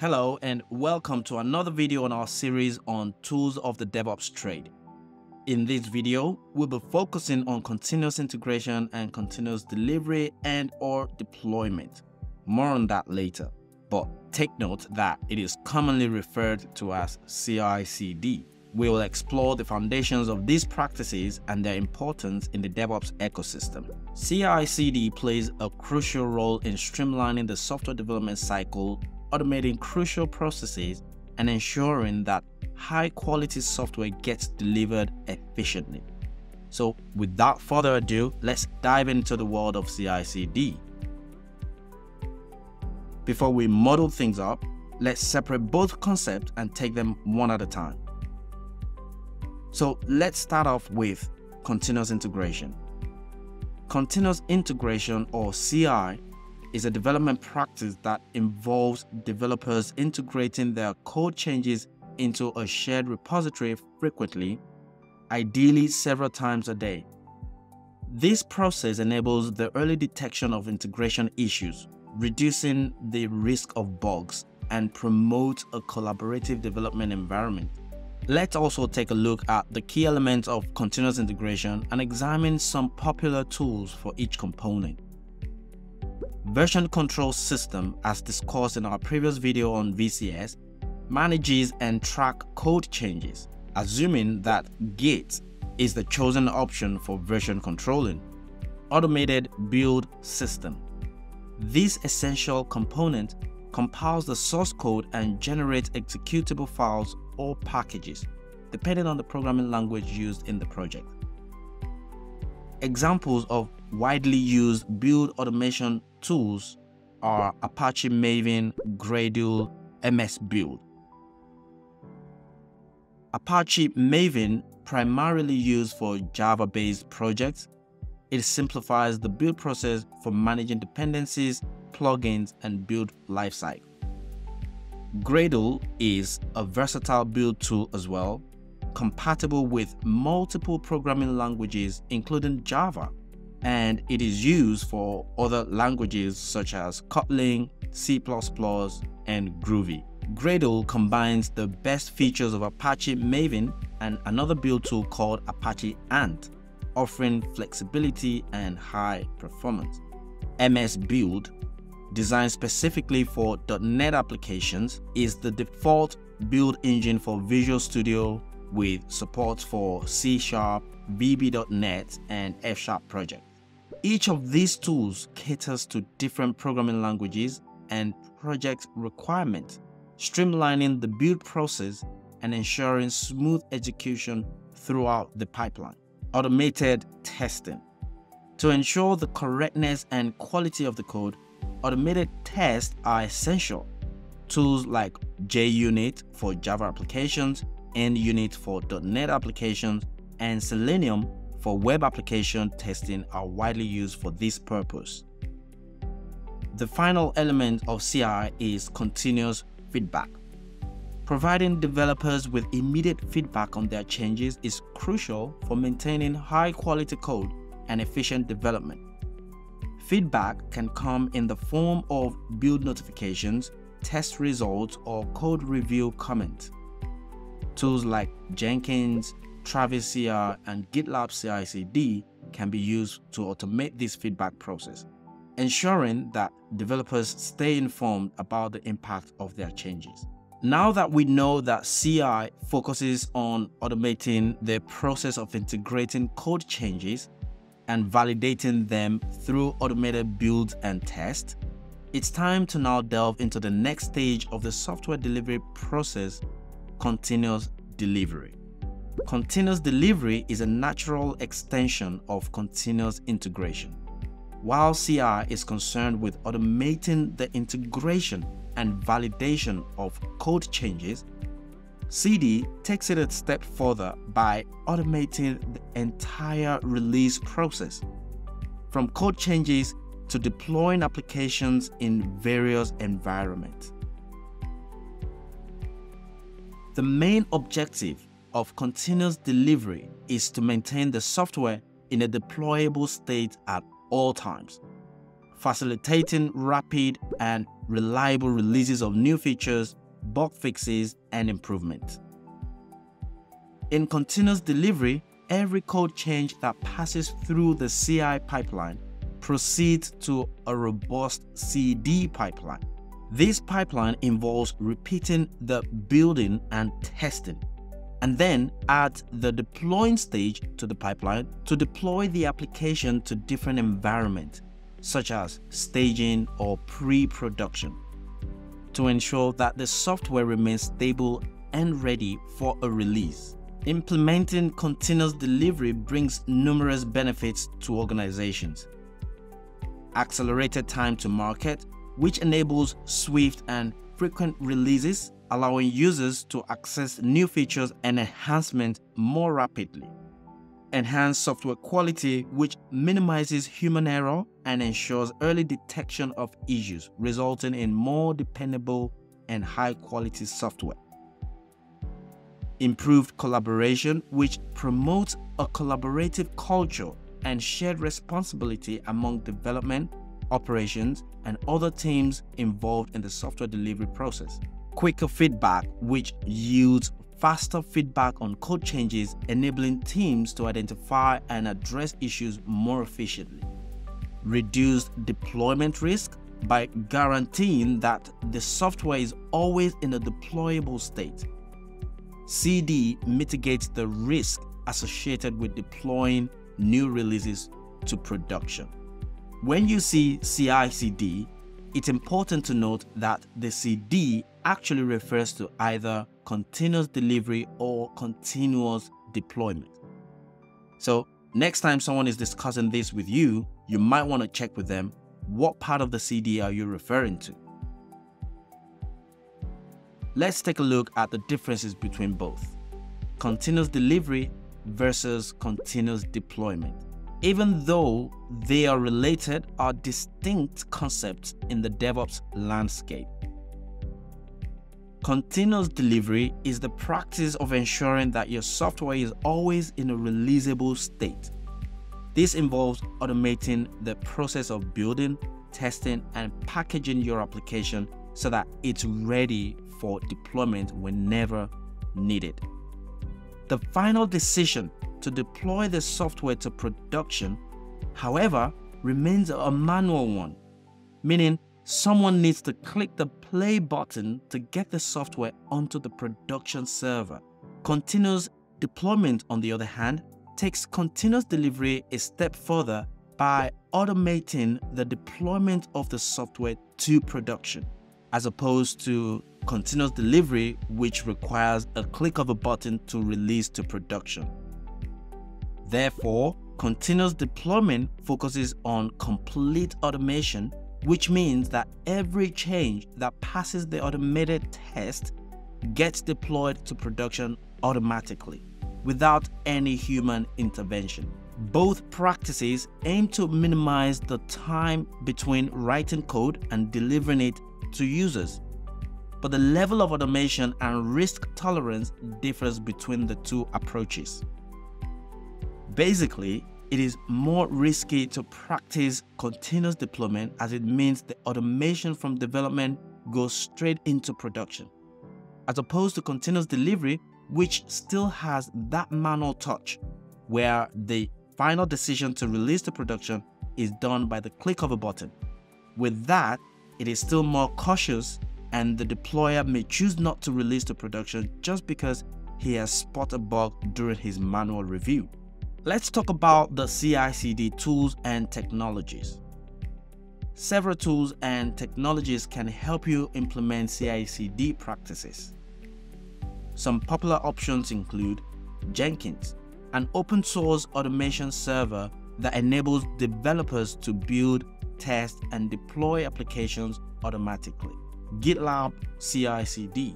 Hello and welcome to another video on our series on tools of the DevOps trade. In this video, we'll be focusing on continuous integration and continuous delivery and/or deployment. More on that later, but take note that it is commonly referred to as CICD. We will explore the foundations of these practices and their importance in the DevOps ecosystem. CICD plays a crucial role in streamlining the software development cycle, automating crucial processes, and ensuring that high-quality software gets delivered efficiently. So without further ado, let's dive into the world of CICD. Before we model things up, let's separate both concepts and take them one at a time. So let's start off with continuous integration. Continuous integration, or CI, is a development practice that involves developers integrating their code changes into a shared repository frequently, ideally several times a day. This process enables the early detection of integration issues, reducing the risk of bugs, and promotes a collaborative development environment. Let's also take a look at the key elements of continuous integration and examine some popular tools for each component. Version control system, as discussed in our previous video on VCS, manages and tracks code changes, assuming that Git is the chosen option for version controlling. Automated build system. This essential component compiles the source code and generates executable files or packages, depending on the programming language used in the project. Examples of widely used build automation tools are Apache Maven, Gradle, MS Build. Apache Maven, primarily used for Java-based projects, it simplifies the build process for managing dependencies, plugins, and build lifecycle. Gradle is a versatile build tool as well, compatible with multiple programming languages including Java, and it is used for other languages such as Kotlin, C++, and Groovy. Gradle combines the best features of Apache Maven and another build tool called Apache Ant, offering flexibility and high performance. MS Build, designed specifically for .NET applications, is the default build engine for Visual Studio with support for C#, VB.NET, and F# projects. Each of these tools caters to different programming languages and project requirements, streamlining the build process and ensuring smooth execution throughout the pipeline. Automated testing. To ensure the correctness and quality of the code, automated tests are essential. Tools like JUnit for Java applications, NUnit for .NET applications, and Selenium for web application testing are widely used for this purpose. The final element of CI is continuous feedback. Providing developers with immediate feedback on their changes is crucial for maintaining high-quality code and efficient development. Feedback can come in the form of build notifications, test results, or code review comments. Tools like Jenkins, Travis CI, and GitLab CI/CD can be used to automate this feedback process, ensuring that developers stay informed about the impact of their changes. Now that we know that CI focuses on automating the process of integrating code changes and validating them through automated builds and tests, it's time to now delve into the next stage of the software delivery process, continuous delivery. Continuous delivery is a natural extension of continuous integration. While CI is concerned with automating the integration and validation of code changes, CD takes it a step further by automating the entire release process, from code changes to deploying applications in various environments. The main objective of continuous delivery is to maintain the software in a deployable state at all times. facilitating rapid and reliable releases of new features, bug fixes, and improvements. In continuous delivery, every code change that passes through the CI pipeline proceeds to a robust CD pipeline. This pipeline involves repeating the building and testing, and then adds the deploying stage to the pipeline to deploy the application to different environments, such as staging or pre-production, to ensure that the software remains stable and ready for a release. Implementing continuous delivery brings numerous benefits to organizations. Accelerated time to market, which enables swift and frequent releases, allowing users to access new features and enhancements more rapidly. Enhanced software quality, which minimizes human error and ensures early detection of issues, resulting in more dependable and high-quality software. Improved collaboration, which promotes a collaborative culture and shared responsibility among development, operations, and other teams involved in the software delivery process. Quicker feedback, which yields faster feedback on code changes, enabling teams to identify and address issues more efficiently. Reduced deployment risk by guaranteeing that the software is always in a deployable state. CD mitigates the risk associated with deploying new releases to production. When you see CICD, it's important to note that the CD actually refers to either continuous delivery or continuous deployment. So next time someone is discussing this with you, you might want to check with them, what part of the CD are you referring to? Let's take a look at the differences between both. Continuous delivery versus continuous deployment. Even though they are related, are distinct concepts in the DevOps landscape. Continuous delivery is the practice of ensuring that your software is always in a releasable state. This involves automating the process of building, testing, and packaging your application so that it's ready for deployment whenever needed. The final decision to deploy the software to production, however, remains a manual one, meaning someone needs to click the play button to get the software onto the production server. Continuous deployment, on the other hand, takes continuous delivery a step further by automating the deployment of the software to production, as opposed to continuous delivery, which requires a click of a button to release to production. Therefore, continuous deployment focuses on complete automation, which means that every change that passes the automated test gets deployed to production automatically, without any human intervention. Both practices aim to minimize the time between writing code and delivering it to users, but the level of automation and risk tolerance differs between the two approaches. Basically, it is more risky to practice continuous deployment, as it means the automation from development goes straight into production, as opposed to continuous delivery, which still has that manual touch, where the final decision to release to production is done by the click of a button. With that, it is still more cautious, and the deployer may choose not to release to production just because he has spotted a bug during his manual review. Let's talk about the CI/CD tools and technologies. Several tools and technologies can help you implement CI/CD practices. Some popular options include Jenkins, an open source automation server that enables developers to build, test, and deploy applications automatically. GitLab CI/CD,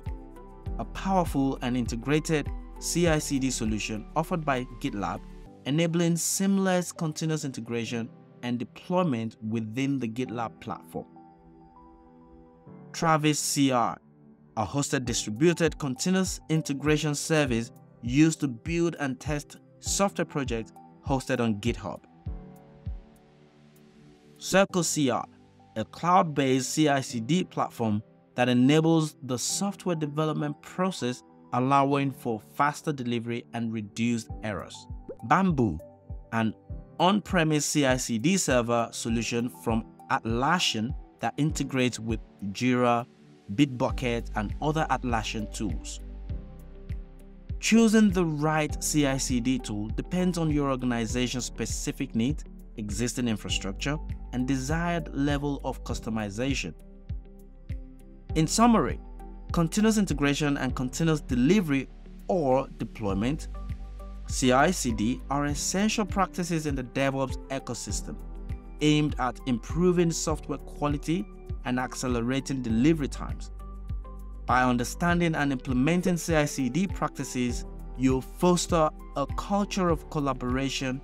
a powerful and integrated CI/CD solution offered by GitLab, enabling seamless continuous integration and deployment within the GitLab platform. Travis CI, a hosted distributed continuous integration service used to build and test software projects hosted on GitHub. Circle CI, a cloud-based CI/CD platform that enables the software development process, allowing for faster delivery and reduced errors. Bamboo, an on-premise CI/CD server solution from Atlassian that integrates with Jira, Bitbucket, and other Atlassian tools. Choosing the right CI/CD tool depends on your organization's specific needs, existing infrastructure, and desired level of customization. In summary, continuous integration and continuous delivery or deployment (CI/CD) are essential practices in the DevOps ecosystem, aimed at improving software quality and accelerating delivery times. By understanding and implementing CI/CD practices, you'll foster a culture of collaboration,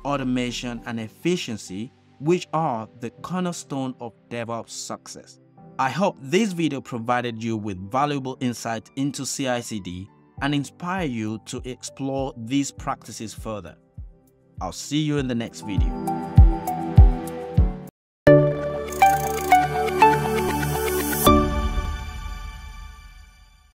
automation, and efficiency, which are the cornerstone of DevOps success. I hope this video provided you with valuable insight into CI/CD and inspire you to explore these practices further. I'll see you in the next video.